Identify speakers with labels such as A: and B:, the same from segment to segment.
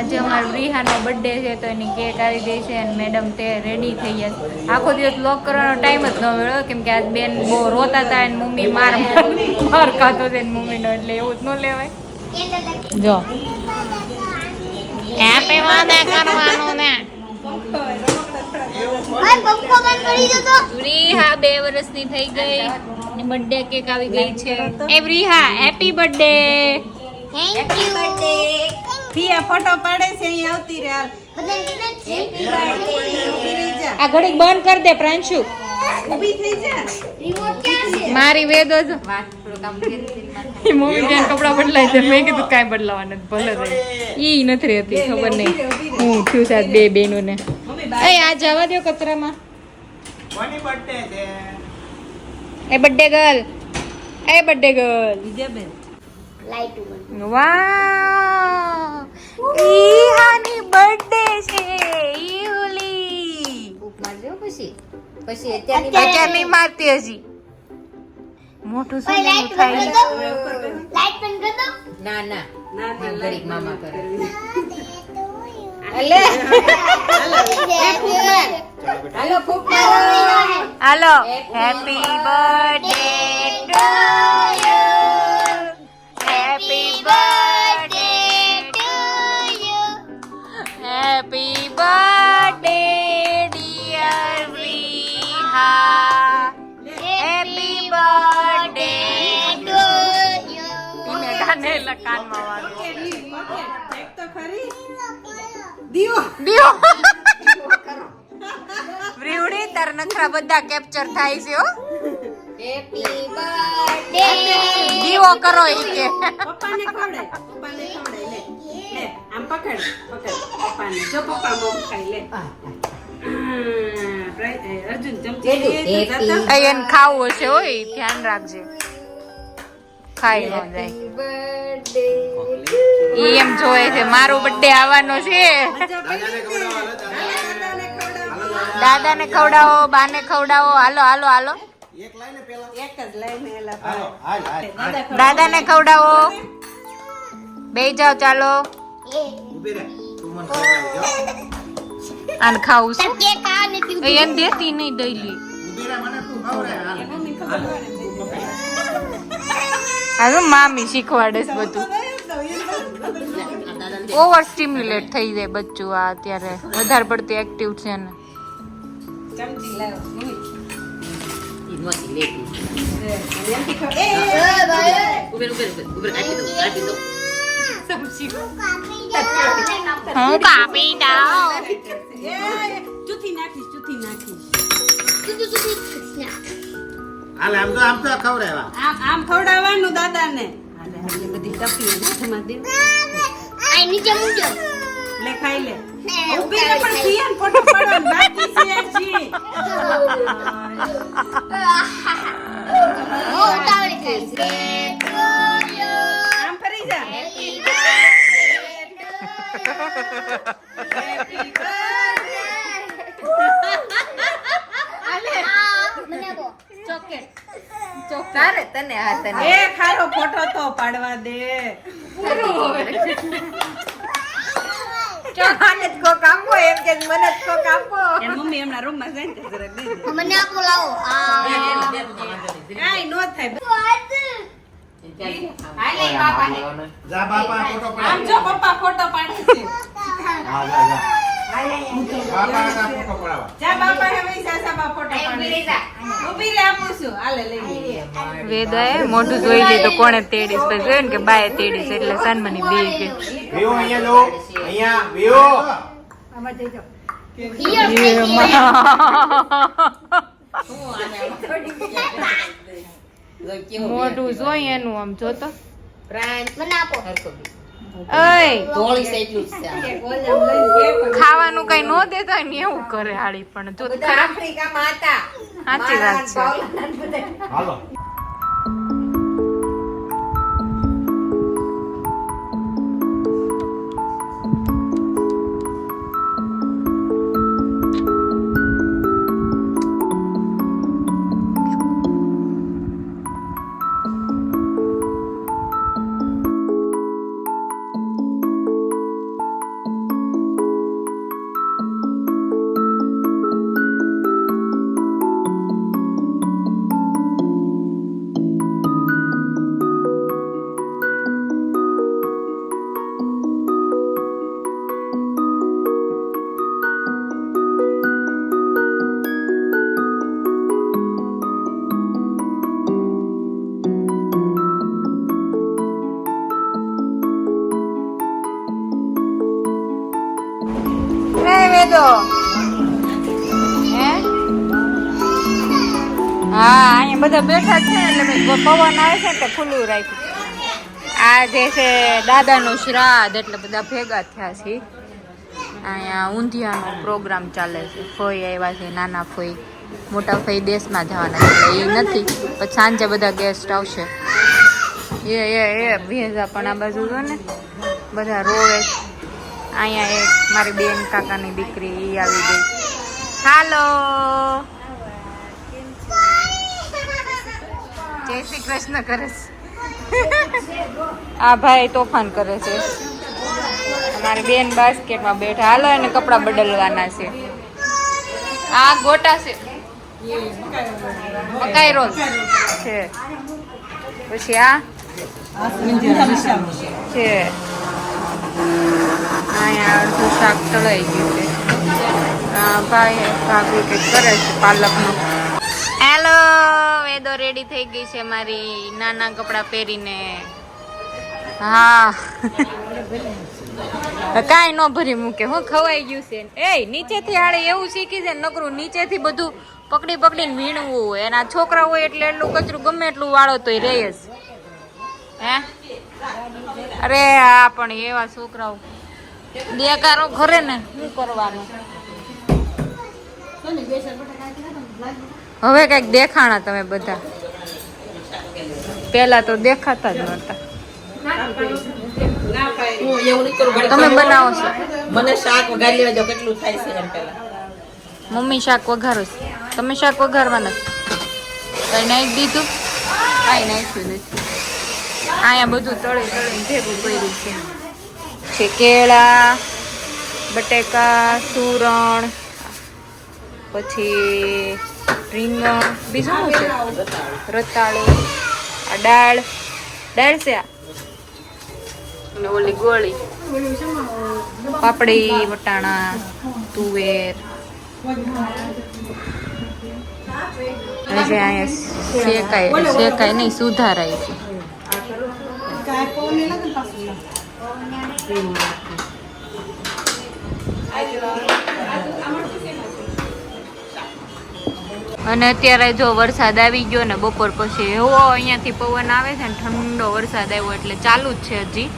A: આજે અમારો રિહાનો બર્થડે છે તો એની કેક આવી ગઈ છે અને મેડમ તે રેડી થઈ ગયા છે. આખો દિવસ લોક કરવાનો ટાઈમ જ ન મળ્યો કેમ કે આજ બેન બહુ રોતા હતા અને મમ્મી માર ખાતો છે મમ્મીનો એટલે એવું જ ન લેવાય. જો હેપી બર્થડે કરવાનું ને રિહા 2 વર્ષની થઈ ગઈ અને બર્થડે કેક આવી ગઈ છે. એ Riha happy birthday.
B: Thank you birthday.
C: Piya photo પાડે છે અહીં આવતી રે હાલ.
B: Happy birthday.
A: આ ઘડીક બંધ કરી દે પ્રાંશુ.
C: ઊભી થઈ જા.
B: રિમોટ ક્યાં છે?
A: મારી વેદો જ મમ્મી બેન કપડા બદલાય છે. મેં કીધું કાંઈ બદલાવા નથી ભલે રહે. ઈ નથી રહેતી ખબર નહીં હું થયું સાહેબ 2 બહેનોને. એ આ જવા દો કચરામાં.
D: કોની બર્થડે છે?
A: એ બર્થડે ગર્લ. એ બર્થડે ગર્લ.
C: વિજયબેન
B: લાઈટ ઉપર.
A: વાવ ઈહાની બર્થડે છે. ઈહુલી
B: ફૂક મારજો પછી
A: અત્યારની મારતી હજી મોટું શું
B: લાઈટ
A: થાય
B: બંધ કરી દો. લાઈટ બંધ કરી દો.
C: ના ઘડીક મામા કરે
A: અલે
C: હાલો ફૂક
A: હાલો happy birthday to you happy birthday
B: to you.
A: Happy birthday dear Riha happy birthday
B: to you.
A: ઇને ગાને લકાનમાં વાગે
C: એક તો ખરી દીવો
A: દીવો વ્રીવડી તાર નખરા બધા કેપ્ચર થાય છે હો.
B: Happy birthday.
A: દીવો કરો ઈ કે
C: પપ્પાને ખવડાય લે આમ પકડ પપ્પાને જો પપ્પા મોમ ખાઈ લે અર્જુન ચમચી લઈ તો જતા
A: એને ખાવું હશે હોય ધ્યાન રાખજે ખાઈ ન જાય.
B: બર્થડે.
A: ઈ એમ જોયે છે મારો બર્થડે આવવાનો છે. દાદાને ખવડાવો બાને ખવડાવો. હાલો હાલો હાલો
D: એક લાઈને પેલા
C: એક જ લઈને એલા
D: હાલો હાલ હાલ
A: દાદાને ખવડાવો. બેહી જાઓ ચાલો.
D: ઊભી રહે તું મને ખવડાવજો.
A: આને ખાવું
B: તાર
A: છું
B: કેક આ નથી
A: એ એમ દેતી નહીં દઈલી.
D: ઊભી રહે મને તું ખવડાવ હાલ
A: હાલો મામી શીખવાડે છે બધું. ઓવર સ્ટિમ્યુલેટ થઈ જાય બચ્ચું આ અત્યારે વધારે પડતી એક્ટિવ છે ને.
C: ચમચી લાવો
A: હું કાપી દઉં.
C: ચૂથી નાખીશ
D: હાલ આમ તો ખવડાવ્યા
C: આમ ખવડાવવાનું દાદાને હાલે બધી ટપી હાથમાં દે
B: આ નીચે મૂકજો.
C: લે ખાઈ લે ઊભી રે પણ પિયાન ફોટો પાડવાનો બાકી છે હજી
B: ઓ તાવડી ખાઈ.
C: આમ ફરી જા
B: હેપી બર્થડે.
C: હેપી બર્થડે
B: મને બો
A: ચોકેટ તારે તને આ તને
C: એ ખારો ફોટો તો પાડવા દે
A: આને જ કોક આપો એમ કે મને જ કોક આપો.
C: એન મમ્મી એમના રૂમમાં જઈને જરાક દઈ દે
B: મને આપો લાવો.
C: કાઈ નો થાય
D: જા બાપા ફોટો
C: આમ
D: પડાવ
C: જો પપ્પા ફોટો પાડે છે
D: હા જા જા બાપા ના ફોટો પડાવ
C: જા બાપા હવે સાસા ફોટો પાડે ઊભી રે આપું છું હાલે લઈ લે
A: વેદાએ મોઢું જોઈ લીધું કોણે તેડીશ તો જોયું ને કે બાએ તેડીશ એટલે સન્માની બે કે
D: વિયો અહીંયા જો અહીંયા વિયો
A: મોઢું જોઈ એનું આમ જોતો.
B: મને આપો.
A: ઓય ખાવાનું કઈ નો દેતા હોય ને એવું કરે હાડી પણ જો ખરા સાચી વાત છે.
D: હાલો
A: દો હે હા અહીંયા બધા બેઠા છે એટલે ભાઈ પવન આવે છે ને તો ખુલ્લું રાખ્યું આ જે છે દાદાનું શ્રાદ્ધ એટલે બધા ભેગા થયા છે અહીંયા ઊંધિયાનો પ્રોગ્રામ ચાલે છે ફોઈ આવ્યા છે નાના ફોઈ મોટા ફોઈ દેશમાં જવાના એટલે એ નથી પછી સાંજે બધા ગેસ્ટ આવશે એ ભેજા પણ આ બાજુ જો ને બધા રોવે અહીંયા એક મારી બેન કાકાની દીકરી એ આવી ગઈ હાલો જય શ્રી કૃષ્ણ કરે છે આ ભાઈ તોફાન કરે છે મારી બેન બાસ્કેટમાં બેઠા હાલો એને કપડાં બદલવાના છે આ ગોટા છે મકાઈ રોલ છે પછી આ છે અહીંયા અડધું શાક તળાઈ ગયું છે ભાઈ ભાભી કંઈક કરે છે પાલકનું હેલો વેદો રેડી થઈ ગઈ છે મારી નાના કપડાં પહેરીને હા કાંઈ ન ભરી મૂકે હું ખવાઈ ગયું છે એ નીચેથી હાડે એવું શીખી છે નકરું નીચેથી બધું પકડી પકડીને વીણવું હોય એના છોકરા હોય એટલે એટલું કચરું ગમે એટલું વાળો તોય રહે જ હે અરે હા પણ એવા છોકરાઓ દેકારો ઘરે ને શું કરવાનું હવે કઈક દેખાણા તમે બધા પેલા તો દેખાતા જ નતા તમે બનાવો છો
E: મને શાક વઘારી લેવા દો કેટલું થાય છે એમ પેલા
A: મમ્મી શાક વઘારો છે તમે શાક વઘારવાના કઈ નાખી દીધું કઈ નાખ્યું નથી અહીંયા બધું તળી તળીને ભેગું કર્યું છે કેળા બટેકા સુરણ પછી રીંગણ બીજું શું છે રતાળું આ દાળ છે આ અને ઓલી ગોળી પાપડી વટાણા તુવેર અહીંયા શેકાય નહીં સુધારાય છે અને અત્યારે જો વરસાદ આવી ગયો ને બપોર પછી એવો અહીંયાથી પવન આવે છે ને ઠંડો વરસાદ આવ્યો એટલે ચાલુ જ છે હજી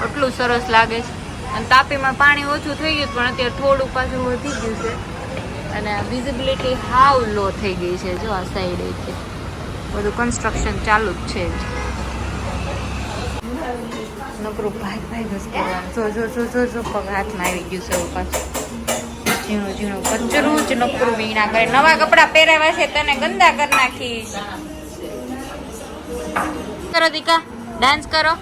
A: એટલું સરસ લાગે છે અને તાપીમાં પાણી ઓછું થઈ ગયું પણ અત્યારે થોડું પાછું વધી ગયું છે અને વિઝિબિલિટી હાવ લો થઈ ગઈ છે જો આ સાઈડે બધું કન્સ્ટ્રક્શન ચાલુ જ છે નકરું ભાઈ બસ કરવાનું જો પગ હાથમાં આવી ગયું છે પાછું ઝીણું ઝીણું કચરું જ નકરું વીણા કરે નવા કપડા પહેરાવ્યા છે તને ગંદા કરી નાખીશ કરો દીકા ડાન્સ કરો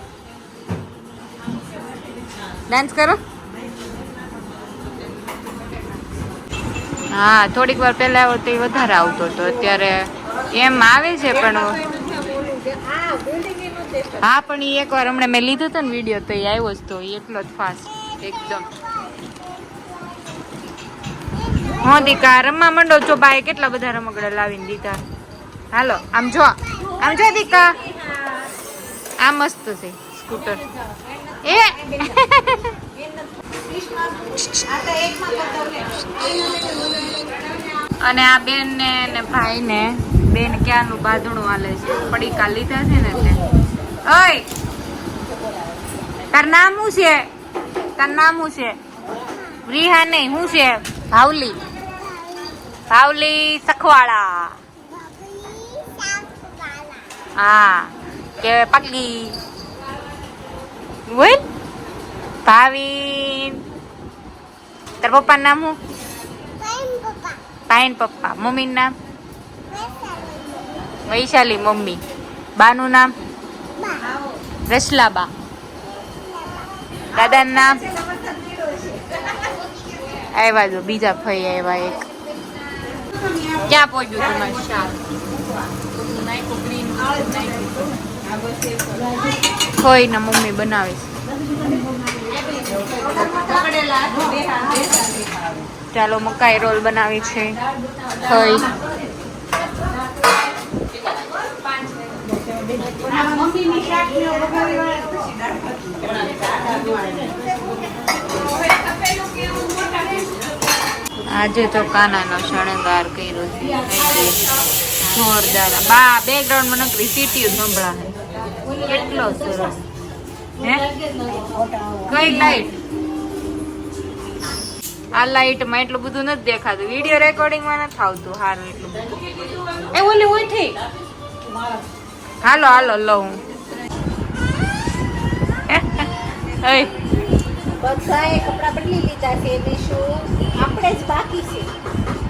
A: હા થોડીક વાર પહેલા આવ્યો તો એ વધારે આવતો હતો અત્યારે એમ આવે છે પણ હા પણ એ એકવાર હમણાં મેં લીધું હતું ને વિડીયો તો એ આવ્યો જ તો એટલો જ ફાસ્ટ એકદમ હા દીકા રમવા માંડો છો ભાઈ કેટલા બધા રમકડા લાવીને દીધા હાલો આમ જો દીકા આ મસ્ત છે સ્કૂટર એ અને આ બેન ને ભાઈ ને બેન ક્યાંનું બાંધણું હાલે છે પડીકા લીધા છે ને એટલે ઓય તાર નામ શું છે રીહા નહીં શું છે ભાવલી સખવાળા હા કે પગલી બોલ ભાવિન તાર પપ્પાનું નામ શું પાયન પપ્પા મમ્મીનું નામ વૈશાલી મમ્મી બાનું નામ રસલાબા દાદાનું નામ આવ્યા જો બીજા ફઈ આવ્યા એક ક્યાં પહોંચ્યું તમારું શાક ફઈ ના મમ્મી બનાવે છે ચાલો મકાઈ રોલ બનાવી છે ફઈ આજે તો કાનાનો શણગાર કર્યો છે જોરદાર. બા બેકગ્રાઉન્ડમાં નકરી સીટી સંભળાય. કેટલો સરસ. હે કઈ લાઈટ? આ લાઈટમાં એટલું બધું નથી દેખાતું. વિડીયો રેકોર્ડિંગમાં નથી આવતું સારું એટલું બધું. એ ઓલી ઉઠી. હાલો હાલો લઉં.
F: બધાએ કપડાં બદલી લીધા છે નિશુ. આપણે જ બાકી છે.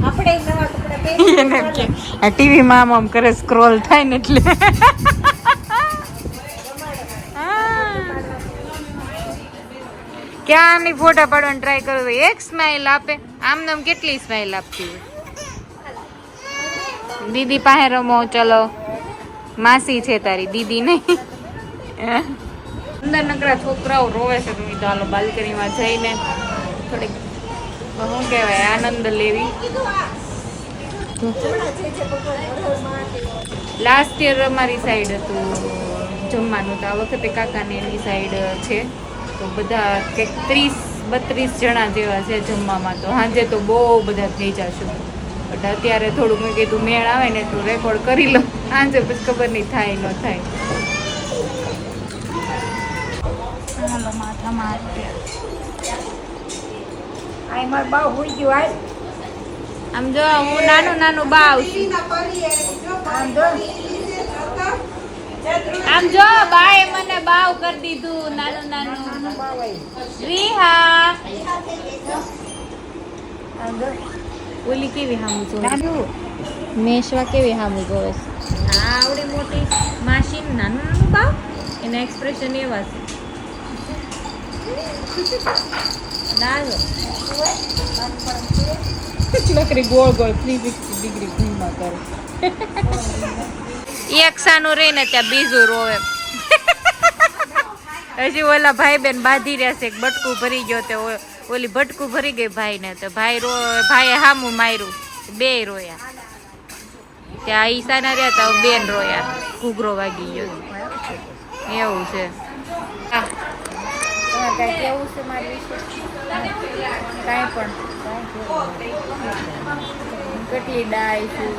F: આપણે નવા કપડાં પહેરી
A: આ ટીવીમાં આમ કરે સ્ક્રોલ થાય ને એટલે ક્યાંની ફોટા પાડવાની ટ્રાય કરું તો એક સ્માઈલ આપે. આમ નામ કેટલી સ્માઈલ આપતી હોય. દીદી પાસે રમો. ચલો માસી છે તારી દીદી નહીં. અંદર નકરા છોકરાઓ રોવે છે. તમે તો હાલો બાલ્કનીમાં જઈને થોડીક શું કહેવાય આનંદ લેવી. લાસ્ટ યર અમારી સાઈડ હતું જમવાનું તો આ વખતે કાકાને એની સાઈડ છે તો બધા કંઈક 30-32 જણા જેવા છે જમવામાં. તો સાંજે તો બહુ બધા થઈ જશું બટ અત્યારે થોડુંક મેં કીધું મેળ આવે ને તો રેકોર્ડ કરી લો. સાંજે પછી ખબર નહીં થાય ન થાય. હાલો માથામાં
F: આય માર બા હોઈ ગયો. આય
A: આમ જો હું નાનું નાનું બા આવશું. આમ જો બાએ મને બાવ કરી દીધું નાનું નાનું. રીહા ઓલી કેવી હામું જોવે. મેશવા કેવી હામું જોવે. આ આવડી મોટી માસી નાનું નાનું બાવ. એના એક્સપ્રેશન એવા છે. નાનો નકરી ગોળ ગોળ 360 ડિગ્રી ઘૂમમાં કરે. એક સાનું રહીને ત્યાં બીજું રોવે. હજી ઓલા ભાઈ બેન બાંધી રહ્યા છે. બટકું ભરી ગયો તે ઓલી ભટકું ભરી ગઈ ભાઈને તો ભાઈએ હામું માર્યું. બે રોયા. ત્યાં ઈશાના રહ્યા તા બેન રોયા. ઘૂઘરો વાગી ગયો. એવું છે.
F: કઈ કેવું છે મારી વિશે?
A: કાંઈ પણ કેટલી ડાય છું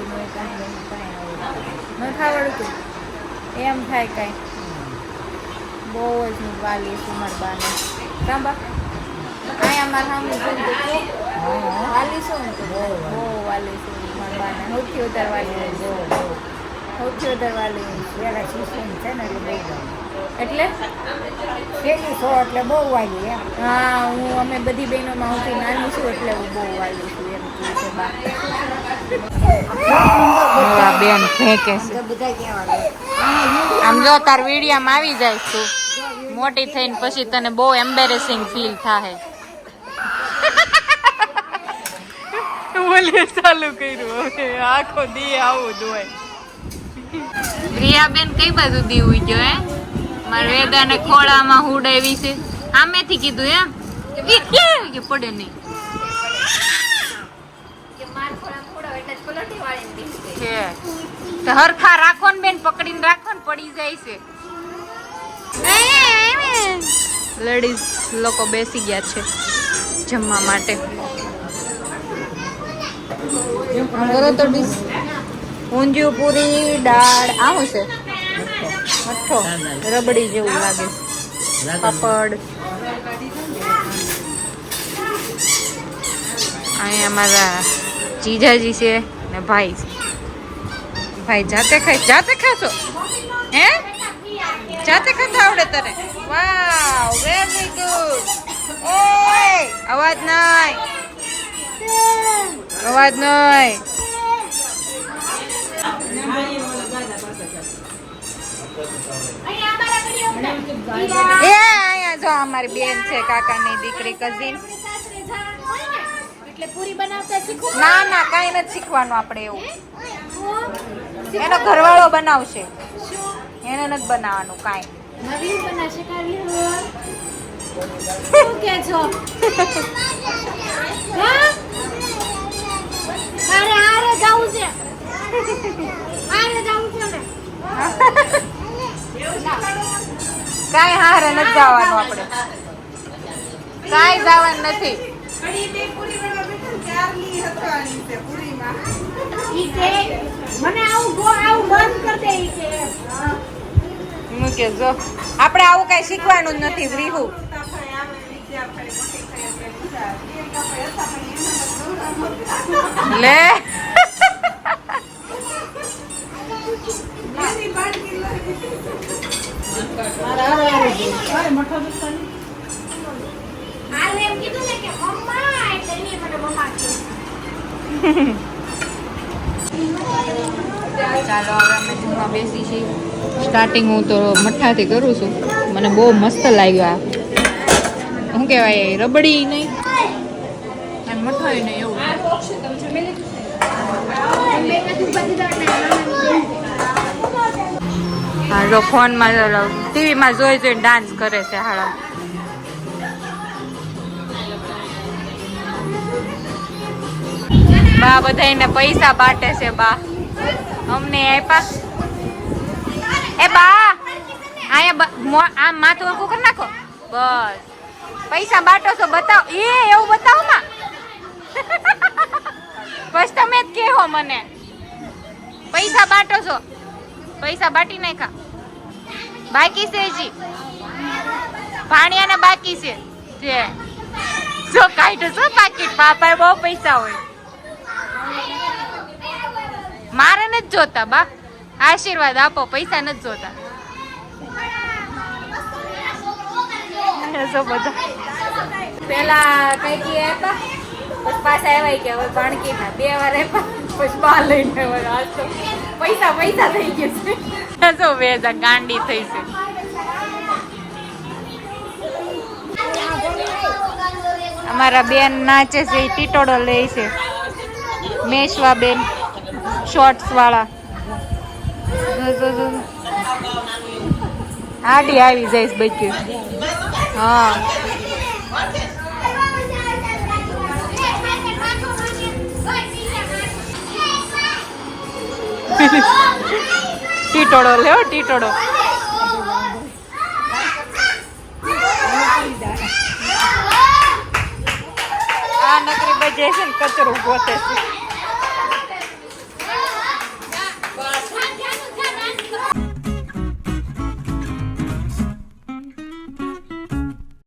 A: ન ખાવડતું એમ થાય. કાંઈ બહુ જ હું વાલી છું મારા બાને. સાંભા અહીંયા મારા સામે વાલી છું ને તો બહુ વાલી છું મારા બાને. સૌથી વધારે વાલી સૌથી વધારે વાલી
F: પેલા સિસ્ટમ છે ને
A: એટલે
F: પેલી છો એટલે બહુ વાલી એમ.
A: હા હું અમે બધી બહેનોમાં સૌથી નાની છું એટલે હું બહુ વાલી છું એમ કહે છે બા. બેન ફેંકે છે.
F: બધા કેવા
A: આમ જો તાર વિડીયામાં આવી જાય તું મોટી થઈને પછી તને બહુ એમ્બેરેસિંગ ફીલ થાય. બોલે ચાલુ કર્યું હવે આખો દી આવું જ હોય. પ્રિયાબેન કઈ બાજુ દીવું જો હે મારે વેદાને ખોળામાં હુડાવી છે. આમેથી કીધું એમ કે પડે નહીં. તો હરખા રાખો ને બેન. પકડીને રાખો ને પડી જાય છે. લેડીઝ લોકો બેસી ગયા છે જમવા માટે. કરો તો ડીશ. ઊંધિયું પૂરી દાળ આવું છે. મઠ્ઠો રબડી જેવું લાગે. પાપડ અહીંયા અમારા જીજાજી છે ને ભાઈ છે. ભાઈ જાતે ખાશો હે? જાતે ખાતા આવડે તને? Wow very good. ઓય અવાજ નહીં. એ અહીંયા જો અમારી બેન છે કાકાની દીકરી કઝિન.
F: એટલે પૂરી બનાવતા શીખવું.
A: ના કાંઈ નથી શીખવાનું આપણે એવું. એનો ઘરવાળો બનાવશે. એને નથી બનાવવાનું કાંઈ.
F: નવી બનાવશે કાવી શું કે છો? હા હારે જાવું છે.
A: કાંઈ હારે નથી જવાનું આપણે. કાંઈ જવાનું નથી.
C: ઘડી બે પૂરી વળવા બેઠા ને ચારની હથવાણી છે પૂરીમાં.
F: ઈ કે મને આવું બંધ કરી દે ઈ કે
A: મૂકે જો આપણે આવું કઈ શીખવાનું જ નથી રીહુ
C: મોટા ભાઈ આવે, બીજા ભાઈ મોટી ભાઈ એટલે બીજા. બે કાપડ હતા પણ એના
A: લે
C: એની બાળકી લાગી.
B: હાલ એમ કીધું ને કે મમ્મા એટલે એની મને મમ્મા કહે.
A: ચાલો હવે અમે જમવા બેસી છીએ સ્ટાર્ટિંગ હું તો મઠ્ઠાથી કરું છું મને બહુ મસ્ત લાગ્યો આ શું કહેવાય રબડી નહીં અને મઠાઈ નહીં એવું હા જો ફોનમાં ટીવીમાં જોઈ જોઈને ડાન્સ કરે છે હાડા બા બધાને પૈસા બાટે છે બા અમને આપ્યા એ બા અહીંયા આમ માથું ઊભું કરી નાખો બસ પૈસા બાટો છો બતાવો એ એવું બતાવો માં બસ તમે જ કહો મને પૈસા બાટો છો પૈસા બાટી નાખા બાકી છે હજી પાણીયાને બાકી છે જે જો કાઢ્યું છો પાકીટ પાપા બહુ પૈસા હોય મારે નથી જોતા બા આશીર્વાદ આપો પૈસા નથી જોતા બધા પેલા કઈ આપ્યા પછી પાછા આવ્યા કે હવે ભણકી ના 2 વાર આપ્યા પછી બા લઈને આવ્યા આજ તો પૈસા પૈસા થઈ ગયા છે જો વેજા ગાંડી થઈ છે અમારા બેન નાચે છે એ ટીટોડો લે છે મેશવા બેન શોર્ટ્સ વાળા આડી આવી જઈશ બચ્યું હા ટીટોડો લેવો ટીટોડો આ નકરી બજે છે ને કચરો ગોતે છે